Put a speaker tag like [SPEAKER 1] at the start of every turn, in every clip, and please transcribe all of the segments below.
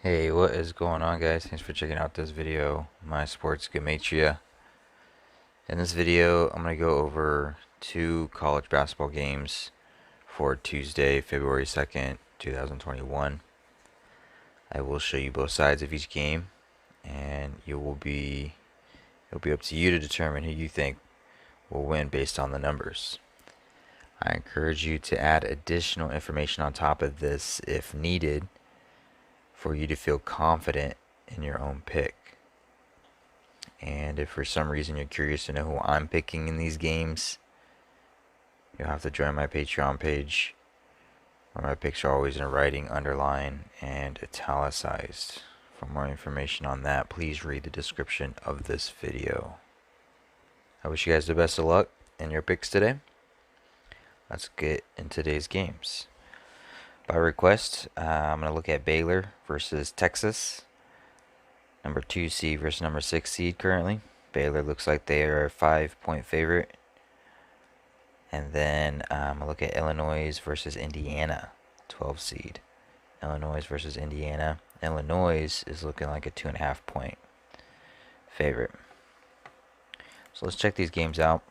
[SPEAKER 1] Hey, what is going on, guys? Thanks for checking out this video, My Sports Gematria. In this video, I'm going to go over two college basketball games for Tuesday, February 2nd, 2021. I will show you both sides of each game, and it'll be up to you to determine who you think will win based on the numbers. I encourage you to add additional information on top of this if needed for you to feel confident in your own pick. And if for some reason you're curious to know who I'm picking in these games, you'll have to join my Patreon page, where my picks are always in writing, underlined, and italicized. For more information on that, please read the description of this video. I wish you guys the best of luck in your picks today. Let's get into today's games. By request, I'm going to look at Baylor versus Texas. Number 2 seed versus number 6 seed currently. Baylor looks like they are a 5-point favorite. And then I'm going to look at Illinois versus Indiana, 12 seed. Illinois versus Indiana. Illinois is looking like a 2.5-point favorite. So let's check these games out.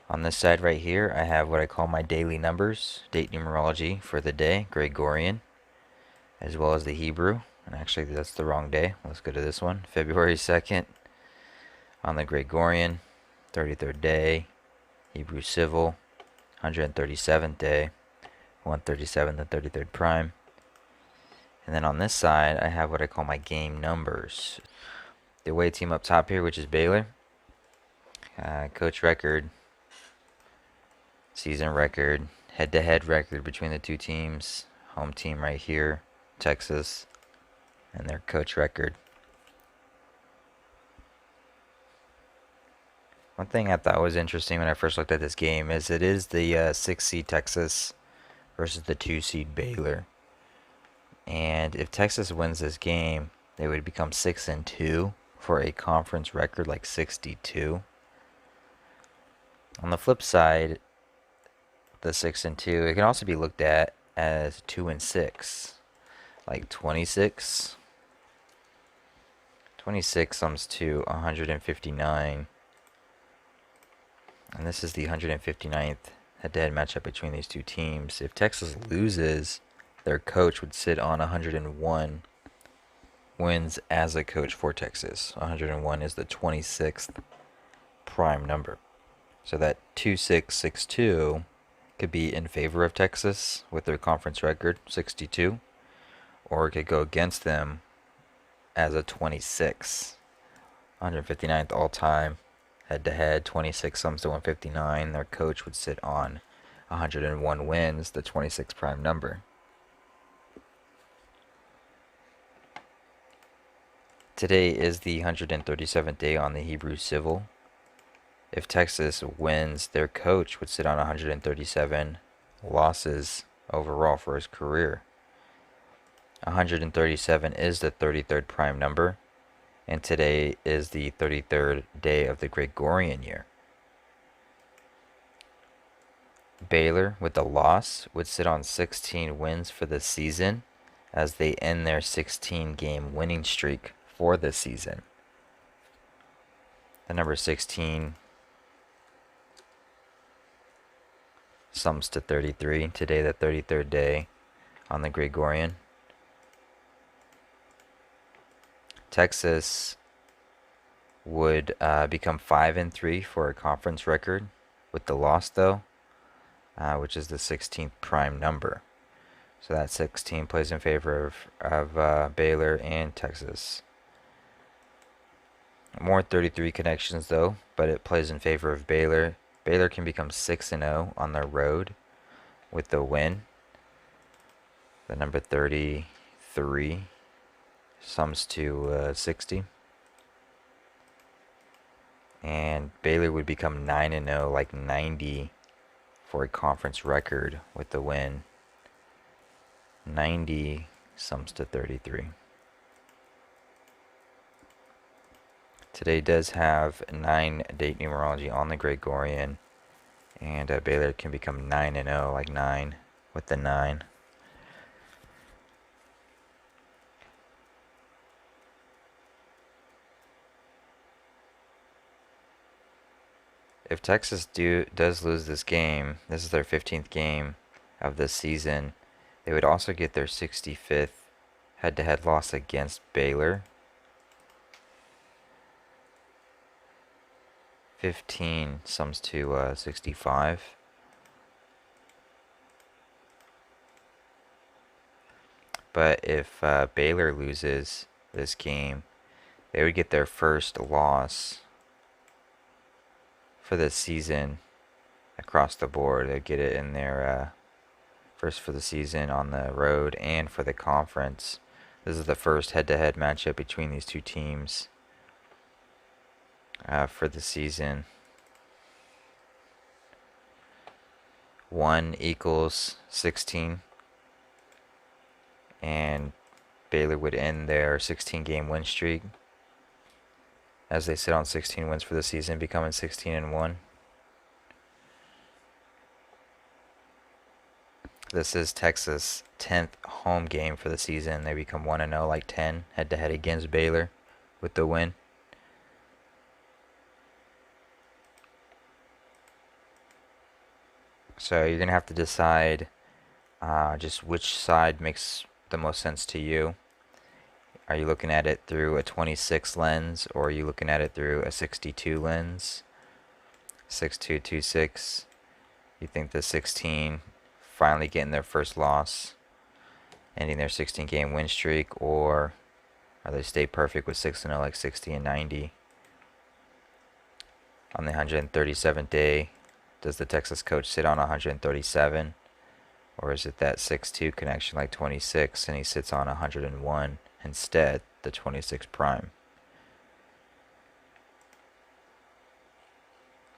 [SPEAKER 1] On this side right here, I have what I call my daily numbers, date numerology for the day, Gregorian, as well as the Hebrew. And actually, that's the wrong day. Let's go to this one, February 2nd, on the Gregorian, 33rd day, Hebrew Civil, 137th day, 137th and 33rd prime. And then on this side, I have what I call my game numbers. The away team up top here, which is Baylor, coach record, season record, head-to-head record between the two teams, home team right here, Texas, and their coach record. One thing I thought was interesting when I first looked at this game is it is the 6 seed Texas versus the 2 seed Baylor. And if Texas wins this game, they would become 6-2 for a conference record like 62. On the flip side, the 6-2, it can also be looked at as 2-6, like 26. 26 sums to 159. And this is the 159th head-to-head matchup between these two teams. If Texas loses, their coach would sit on 101 wins as a coach for Texas. 101 is the 26th prime number. So that 2-6-6-2 could be in favor of Texas with their conference record, 62. Or it could go against them as a 26. 159th all-time head-to-head, 26 sums to 159. Their coach would sit on 101 wins, the 26 prime number. Today is the 137th day on the Hebrew Civil. If Texas wins, their coach would sit on 137 losses overall for his career. 137 is the 33rd prime number, and today is the 33rd day of the Gregorian year. Baylor, with the loss, would sit on 16 wins for the season as they end their 16-game winning streak for the season. The number 16 sums to 33. Today, the 33rd day on the Gregorian. Texas would become 5-3 for a conference record with the loss, though, which is the 16th prime number. So that 16 plays in favor of Baylor and Texas. More 33 connections, though, but it plays in favor of Baylor. Baylor can become 6-0 on their road with the win. The number 33 sums to 60. And Baylor would become 9-0, like 90, for a conference record with the win. 90 sums to 33. Today does have 9 date numerology on the Gregorian, and Baylor can become 9-0, like 9, with the 9. If Texas does lose this game, this is their 15th game of this season, they would also get their 65th head-to-head loss against Baylor. 15 sums to 65. But if Baylor loses this game, they would get their first loss for the season across the board. They'd get it in their first for the season on the road and for the conference. This is the first head-to-head matchup between these two teams for the season. 1 equals 16, and Baylor would end their 16-game win streak as they sit on 16 wins for the season, becoming 16-1. This is Texas' 10th home game for the season. They become 1-0, like 10 head-to-head against Baylor with the win. So you're going to have to decide just which side makes the most sense to you. Are you looking at it through a 26 lens, or are you looking at it through a 62 lens? 6226. You think the 16 finally getting their first loss, ending their 16-game win streak, or are they stay perfect with 6-0, like 60-90? On the 137th day, does the Texas coach sit on 137? Or is it that 6-2 connection like 26 and he sits on 101 instead, the 26 prime?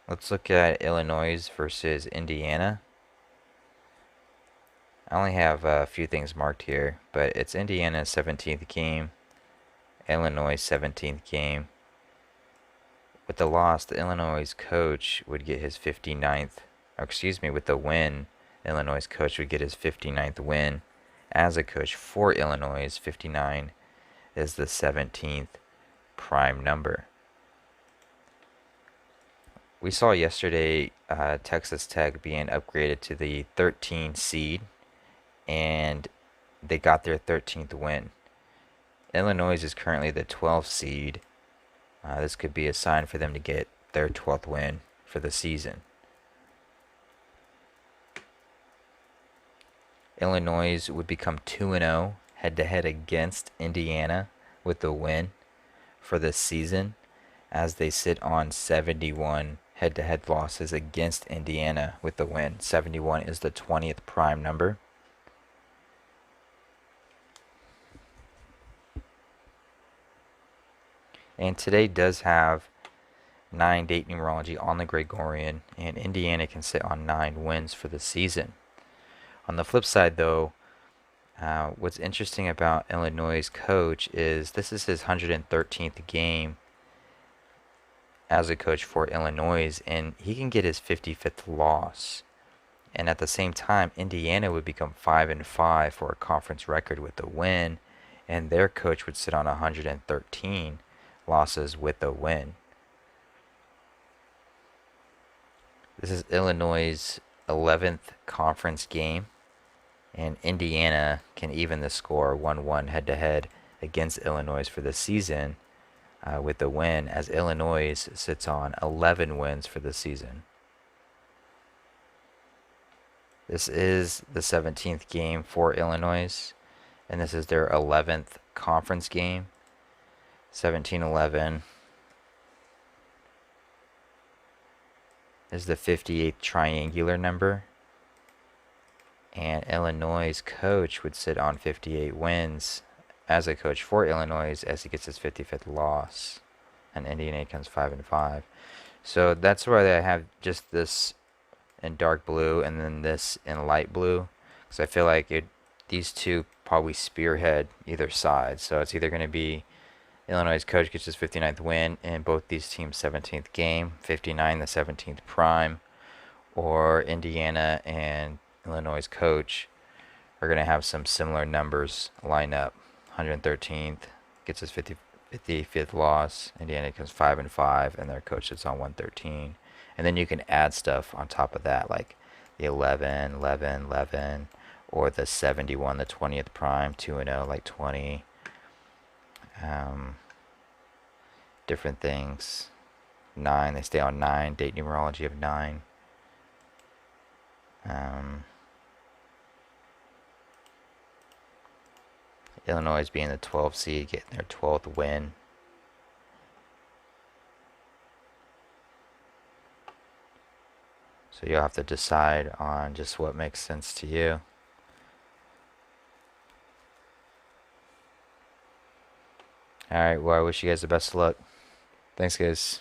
[SPEAKER 1] Let's look at Illinois versus Indiana. I only have a few things marked here, but it's Indiana's 17th game, Illinois' 17th game. With the loss, the Illinois coach would get his 59th, or excuse me, with the win, Illinois coach would get his 59th win as a coach for Illinois. 59 is the 17th prime number. We saw yesterday Texas Tech being upgraded to the 13 seed, and they got their 13th win. Illinois is currently the 12th seed. This could be a sign for them to get their 12th win for the season. Illinois would become 2-0 head-to-head against Indiana with the win for this season, as they sit on 71 head-to-head losses against Indiana with the win. 71 is the 20th prime number. And today does have 9 date numerology on the Gregorian, and Indiana can sit on 9 wins for the season. On the flip side, though, what's interesting about Illinois' coach is this is his 113th game as a coach for Illinois, and he can get his 55th loss. And at the same time, Indiana would become 5-5 for a conference record with the win, and their coach would sit on 113 losses with a win. This is Illinois' 11th conference game, and Indiana can even the score 1-1 head-to-head against Illinois for the season with the win, as Illinois sits on 11 wins for the season. This is the 17th game for Illinois, and this is their 11th conference game. 17-11 is the 58th triangular number, and Illinois' coach would sit on 58 wins as a coach for Illinois as he gets his 55th loss, and Indiana comes 5-5. So that's why I have just this in dark blue and then this in light blue, because I feel like these two probably spearhead either side. So it's either going to be Illinois' coach gets his 59th win in both these teams' 17th game, 59 the 17th prime, or Indiana and Illinois' coach are going to have some similar numbers line up. 113th gets his 55th loss. Indiana comes 5-5, and their coach sits on 113. And then you can add stuff on top of that, like the 11, 11, 11, or the 71, the 20th prime, 2 and 0, like 20. Different things. 9, they stay on 9, date numerology of 9. Illinois being the 12th seed, getting their 12th win. So you'll have to decide on just what makes sense to you. Alright, well, I wish you guys the best of luck. Thanks, guys.